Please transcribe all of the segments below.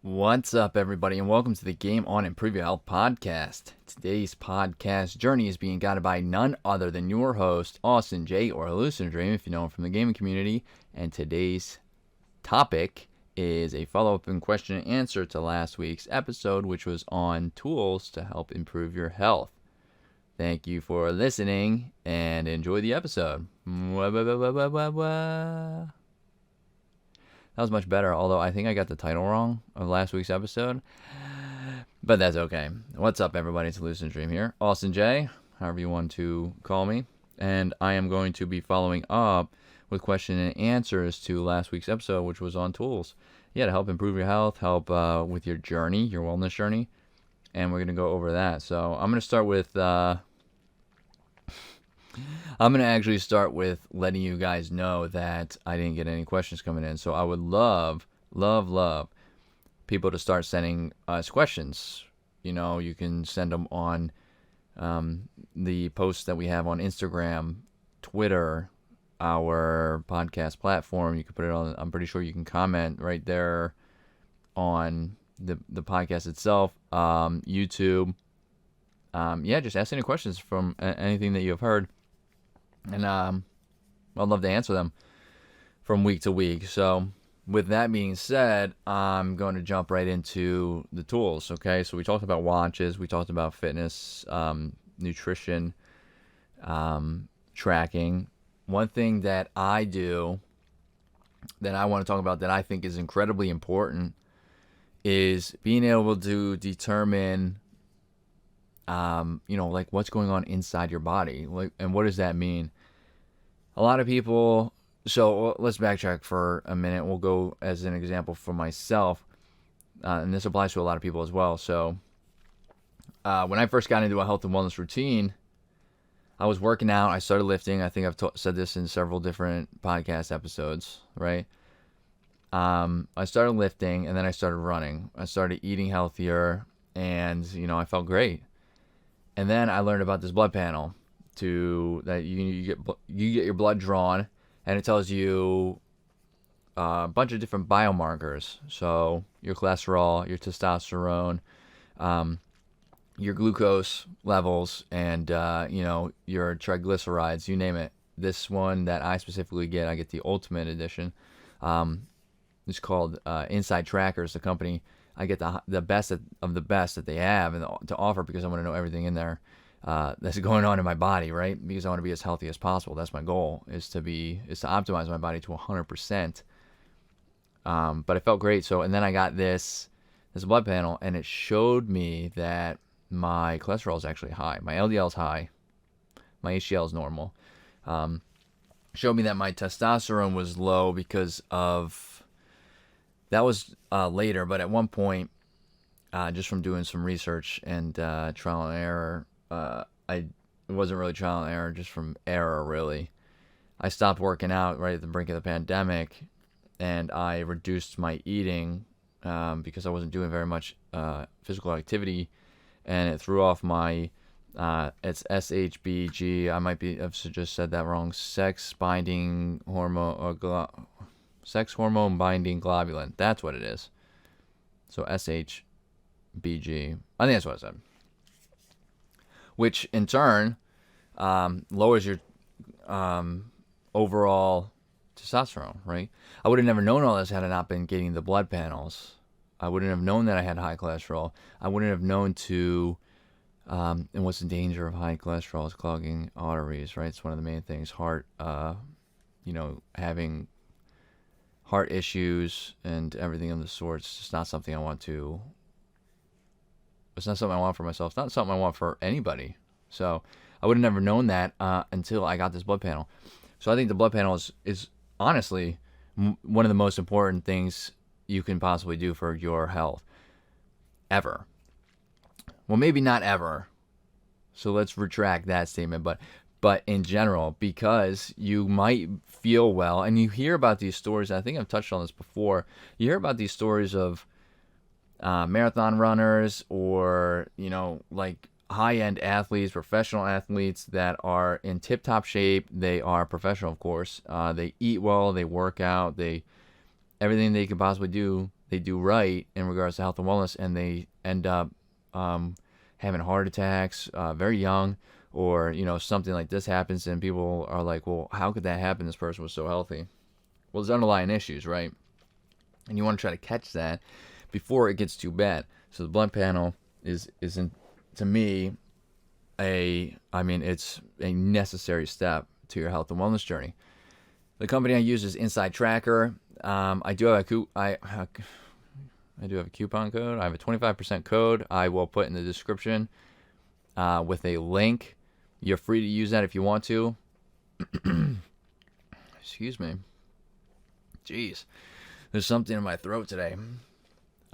What's up, everybody, and welcome to the Game On and Preview Health podcast. Today's podcast journey is being guided by none other than your host, Austin J, or hallucinodream, if you know him from the gaming community. And today's topic is a follow-up and question and answer to last week's episode, which was on tools to help improve your health. Thank you for listening, and enjoy the episode. That was much better, although I think I got the title wrong of last week's episode. But that's okay. What's up, everybody? It's hallucinodream here. Austin J, however you want to call me. And I am going to be following up with question and answers to last week's episode, which was on tools. Yeah, to help improve your health, help with your journey, your wellness journey. And we're going to go over that. So I'm going to start with... I'm going to actually start with letting you guys know that I didn't get any questions coming in. So I would love people to start sending us questions. You know, you can send them on the posts that we have on Instagram, Twitter, our podcast platform. You can put it on, I'm pretty sure you can comment right there on the podcast itself, YouTube. Just ask any questions from anything that you have heard. And I'd love to answer them from week to week. So with that being said, I'm going to jump right into the tools. Okay, so we talked about watches, we talked about fitness, nutrition, tracking. One thing that I do that I want to talk about that I think is incredibly important is being able to determine like what's going on inside your body. And what does that mean? A lot of people, so let's backtrack for a minute. We'll go as an example for myself, and this applies to a lot of people as well. So when I first got into a health and wellness routine, I was working out, I started lifting. I think I've said this in several different podcast episodes, right? I started lifting, and then I started running. I started eating healthier, and I felt great. And then I learned about this blood panel that you get your blood drawn, and it tells you a bunch of different biomarkers. So your cholesterol, your testosterone, your glucose levels, and your triglycerides, you name it. This one that I specifically get, I get the Ultimate Edition. It's called Inside Trackers, the company. I get the best of the best that they have and to offer, because I want to know everything in there that's going on in my body, right? Because I want to be as healthy as possible. That's my goal, is to optimize my body to 100%. But I felt great. So, and then I got this blood panel, and it showed me that my cholesterol is actually high. My LDL is high. My HDL is normal. Showed me that my testosterone was low because of... That was later, but at one point, just from doing some research and trial and error, it wasn't really trial and error, just from error, really. I stopped working out right at the brink of the pandemic, and I reduced my eating because I wasn't doing very much physical activity, and it threw off my, it's SHBG, I've just said that wrong, sex binding hormone, sex hormone binding globulin. That's what it is. So SHBG. I think that's what I said. Which in turn lowers your overall testosterone, right? I would have never known all this had I not been getting the blood panels. I wouldn't have known that I had high cholesterol. I wouldn't have known and what's the danger of high cholesterol is clogging arteries, right? It's one of the main things. Heart, having heart issues and everything of the sorts. It's just not something I want to... It's not something I want for myself. It's not something I want for anybody. So I would have never known that until I got this blood panel. So I think the blood panel is honestly one of the most important things you can possibly do for your health. Ever. Well, maybe not ever. So let's retract that statement. But in general, because you might feel well, and you hear about these stories, I think I've touched on this before, you hear about these stories of marathon runners or, like high-end athletes, professional athletes that are in tip-top shape. They are professional, of course. They eat well, they work out, everything they can possibly do, they do right in regards to health and wellness, and they end up having heart attacks very young, or something like this happens, and people are like, well, how could that happen? This person was so healthy. Well, there's underlying issues, right? And you want to try to catch that before it gets too bad. So the blood panel isn't, to me, it's a necessary step to your health and wellness journey. The company I use is Inside Tracker. I do have a coupon code. I have a 25% code. I will put in the description with a link. You're free to use that if you want to. Excuse me. Jeez. There's something in my throat today.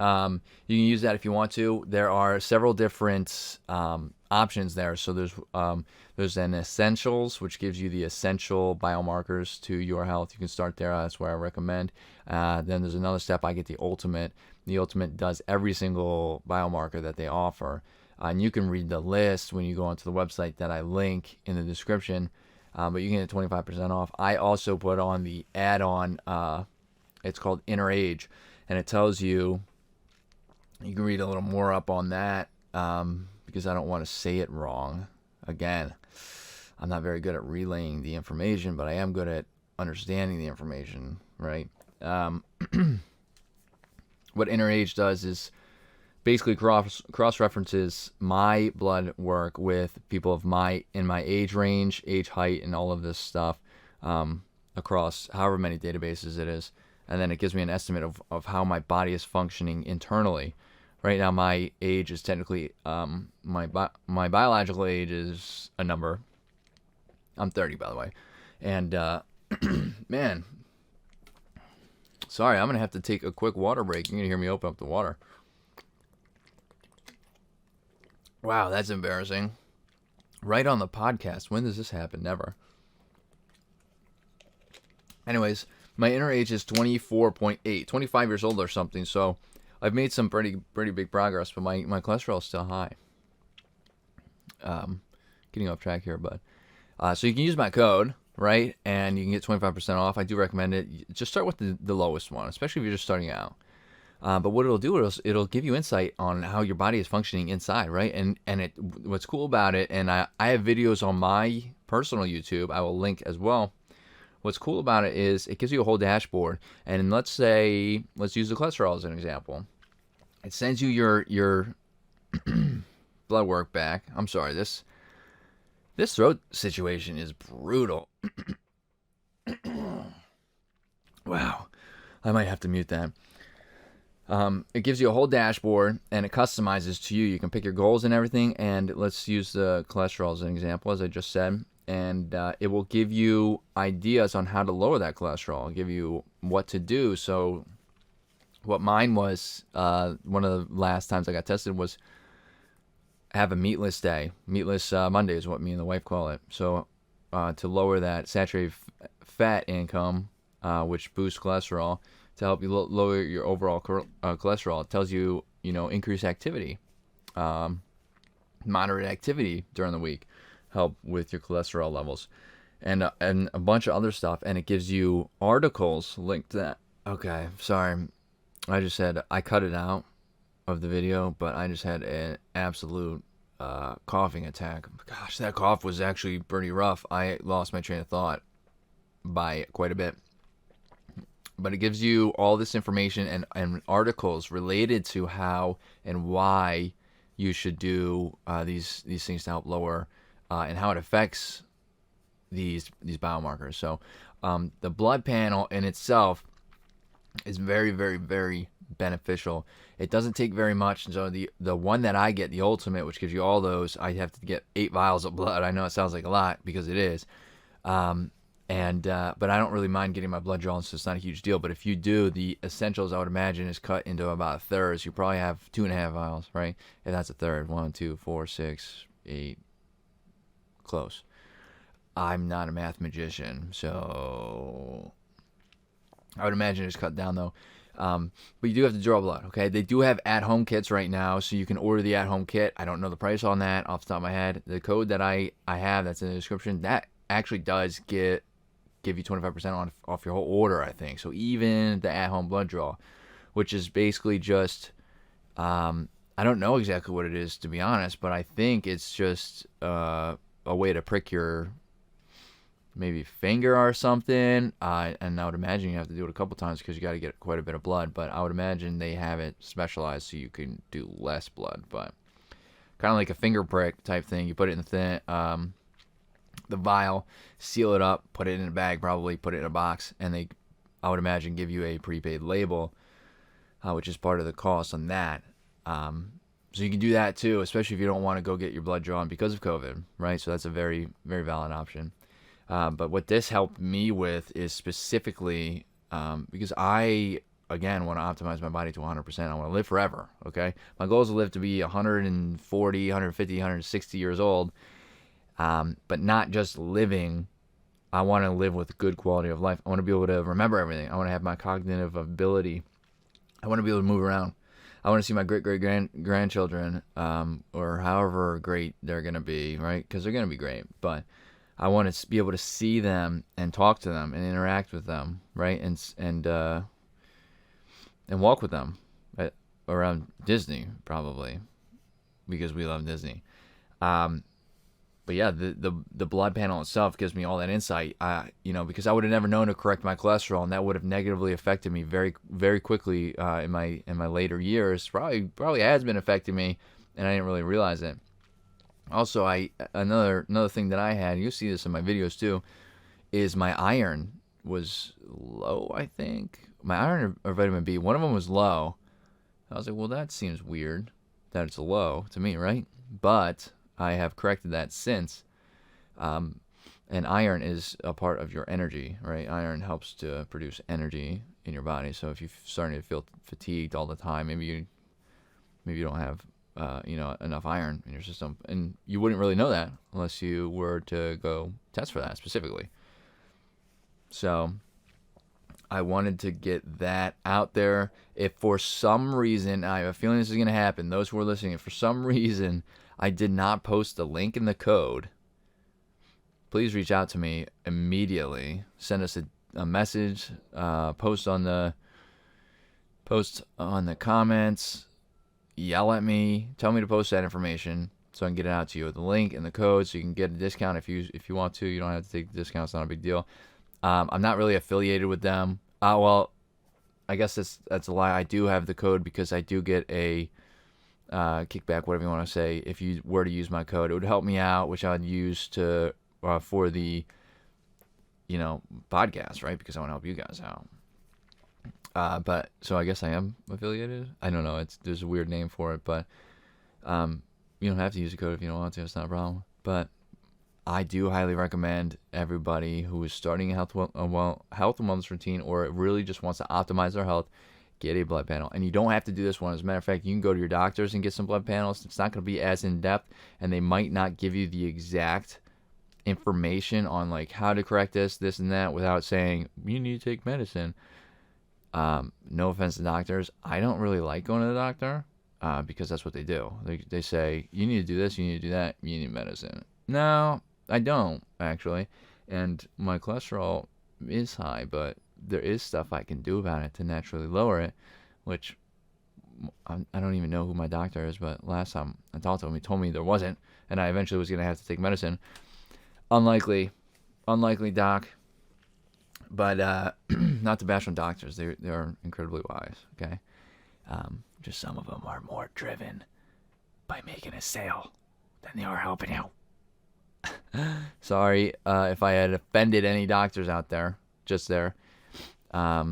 You can use that if you want to. There are several different options there. So there's an essentials, which gives you the essential biomarkers to your health. You can start there. That's where I recommend. Then there's another step. I get the ultimate. The ultimate does every single biomarker that they offer. And you can read the list when you go onto the website that I link in the description. But you can get 25% off. I also put on the add-on. It's called Inner Age. And it tells you, you can read a little more up on that because I don't want to say it wrong. Again, I'm not very good at relaying the information, but I am good at understanding the information, right? What Inner Age does is basically cross-references my blood work with people in my age range, age, height, and all of this stuff across however many databases it is. And then it gives me an estimate of how my body is functioning internally. Right now, my age is technically, my biological age is a number. I'm 30, by the way. And, man, sorry, I'm going to have to take a quick water break. You're going to hear me open up the water. Wow, that's embarrassing. Right on the podcast. When does this happen? Never. Anyways, my inner age is 24.8, 25 years old or something. So I've made some pretty big progress, but my cholesterol is still high. Getting off track here, but so you can use my code, right? And you can get 25% off. I do recommend it. Just start with the lowest one, especially if you're just starting out. But what it'll do is it'll give you insight on how your body is functioning inside, right? And what's cool about it, and I have videos on my personal YouTube. I will link as well. What's cool about it is it gives you a whole dashboard. And let's use the cholesterol as an example. It sends you your blood work back. I'm sorry, this throat situation is brutal. Wow, I might have to mute that. It gives you a whole dashboard, and it customizes to you. You can pick your goals and everything, and let's use the cholesterol as an example, as I just said. And it will give you ideas on how to lower that cholesterol. It'll give you what to do. So what mine was, one of the last times I got tested was have a meatless day. Meatless Monday is what me and the wife call it. So to lower that saturated fat income, which boosts cholesterol, to help you lower your overall cholesterol. It tells you, increase activity, moderate activity during the week, help with your cholesterol levels, and a bunch of other stuff. And it gives you articles linked to that. Okay, sorry. I cut it out of the video, but I just had an absolute coughing attack. Gosh, that cough was actually pretty rough. I lost my train of thought by quite a bit. But it gives you all this information and articles related to how and why you should do these things to help lower and how it affects these biomarkers. So the blood panel in itself is very, very, very beneficial. It doesn't take very much. And so the one that I get, the ultimate, which gives you all those, I have to get 8 vials of blood. I know it sounds like a lot because it is. But I don't really mind getting my blood drawn, so it's not a huge deal. But if you do, the essentials, I would imagine, is cut into about a third. So you probably have 2.5 vials, right? If that's a third. 1, 2, 4, 6, 8. Close. I'm not a math magician, so I would imagine it's cut down, though. But you do have to draw blood, okay? They do have at-home kits right now, so you can order the at-home kit. I don't know the price on that off the top of my head. The code that I have that's in the description, that actually does give you 25% off your whole order, I think. So even the at-home blood draw. which is basically just, I don't know exactly what it is, to be honest, but I think it's just a way to prick your maybe finger or something. And I would imagine you have to do it a couple times because you got to get quite a bit of blood. But I would imagine they have it specialized so you can do less blood. But kind of like a finger prick type thing. You put it in the vial, seal it up, put it in a bag, probably put it in a box, and they, I would imagine, give you a prepaid label, which is part of the cost on that. So you can do that too, especially if you don't want to go get your blood drawn because of COVID, right? So that's a very, very valid option. But what this helped me with is specifically because I, again, want to optimize my body to 100%. I want to live forever, okay? My goal is to live to be 140, 150, 160 years old, but not just living. I want to live with good quality of life. I want to be able to remember everything. I want to have my cognitive ability. I want to be able to move around. I want to see my great-great-grandchildren, or however great they're going to be, right? Because they're going to be great. But I want to be able to see them and talk to them and interact with them, right? And walk with them around Disney, probably, because we love Disney. But yeah, the blood panel itself gives me all that insight. Because I would have never known to correct my cholesterol, and that would have negatively affected me very, very quickly in my later years. Probably has been affecting me, and I didn't really realize it. Also, another thing that I had, you'll see this in my videos too, is my iron was low. I think my iron or vitamin B, one of them was low. I was like, well, that seems weird that it's low to me, right? But I have corrected that since. And iron is a part of your energy, right? Iron helps to produce energy in your body. So if you're starting to feel fatigued all the time, maybe you don't have enough iron in your system, and you wouldn't really know that unless you were to go test for that specifically. So I wanted to get that out there. If for some reason, I have a feeling this is going to happen, those who are listening, if for some reason I did not post the link in the code, please reach out to me immediately. Send us a message, post on the comments, yell at me, tell me to post that information so I can get it out to you. The link and the code so you can get a discount if you want to. You don't have to take the discount. It's not a big deal. I'm not really affiliated with them. Well, I guess that's a lie. I do have the code because I do get a kickback, whatever you want to say, if you were to use my code. It would help me out, which I would use to for the podcast, right? Because I want to help you guys out. But so I guess I am affiliated. I don't know. There's a weird name for it, but you don't have to use the code if you don't want to. It's not a problem. But I do highly recommend everybody who is starting a health and wellness routine, or really just wants to optimize their health, get a blood panel. And you don't have to do this one. As a matter of fact, you can go to your doctors and get some blood panels. It's not going to be as in depth, and they might not give you the exact information on like how to correct this and that without saying you need to take medicine. No offense to doctors, I don't really like going to the doctor because that's what they do. They say you need to do this, you need to do that, you need medicine. No, I don't actually, and my cholesterol is high, but there is stuff I can do about it to naturally lower it, which I don't even know who my doctor is, but last time I talked to him, he told me there wasn't, and I eventually was going to have to take medicine. Unlikely, doc. But not to bash on doctors, they're incredibly wise, okay? Just some of them are more driven by making a sale than they are helping you. Sorry if I had offended any doctors out there, just there. But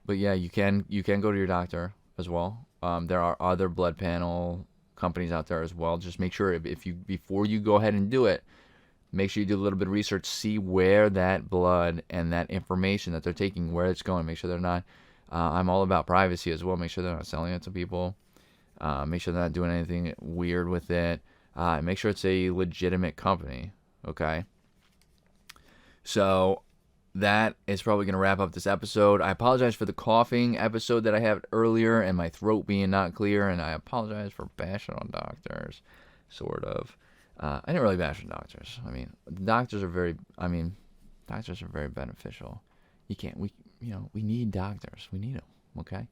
yeah, you can go to your doctor as well. There are other blood panel companies out there as well. Just make sure before you go ahead and do it, make sure you do a little bit of research, see where that blood and that information that they're taking, where it's going. Make sure they're not. I'm all about privacy as well. Make sure they're not selling it to people. Make sure they're not doing anything weird with it. Make sure it's a legitimate company. Okay. So that is probably going to wrap up this episode. I apologize for the coughing episode that I had earlier and my throat being not clear, and I apologize for bashing on doctors, sort of. I didn't really bash on doctors. I mean, doctors are very beneficial. we need doctors. We need them. Okay.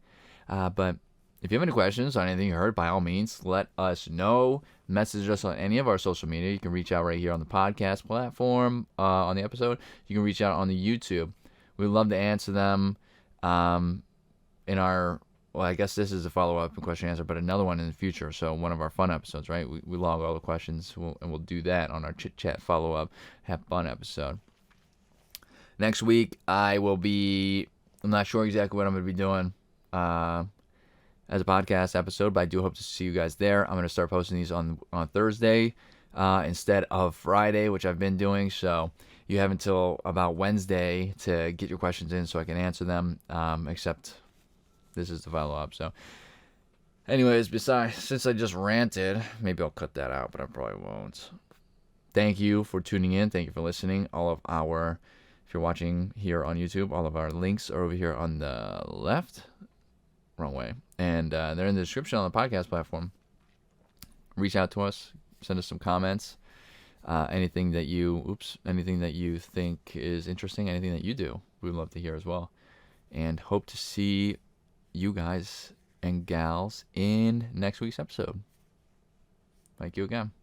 But if you have any questions on anything you heard, by all means, let us know. Message us on any of our social media. You can reach out right here on the podcast platform on the episode. You can reach out on the YouTube. We'd love to answer them in our, well, I guess this is a follow-up and question answer, but another one in the future. So one of our fun episodes, right? We log all the questions, and we'll do that on our chit-chat follow-up, have fun episode. Next week, I'm not sure exactly what I'm going to be doing as a podcast episode, but I do hope to see you guys there. I'm going to start posting these on Thursday instead of Friday, which I've been doing. So you have until about Wednesday to get your questions in so I can answer them, except this is the follow-up. So anyways, since I just ranted, maybe I'll cut that out, but I probably won't. Thank you for tuning in. Thank you for listening. If you're watching here on YouTube, all of our links are over here on the left. Wrong way. And they're in the description on the podcast platform. Reach out to us. Send us some comments. Anything that you think is interesting, anything that you do, we'd love to hear as well. And hope to see you guys and gals in next week's episode. Thank you again.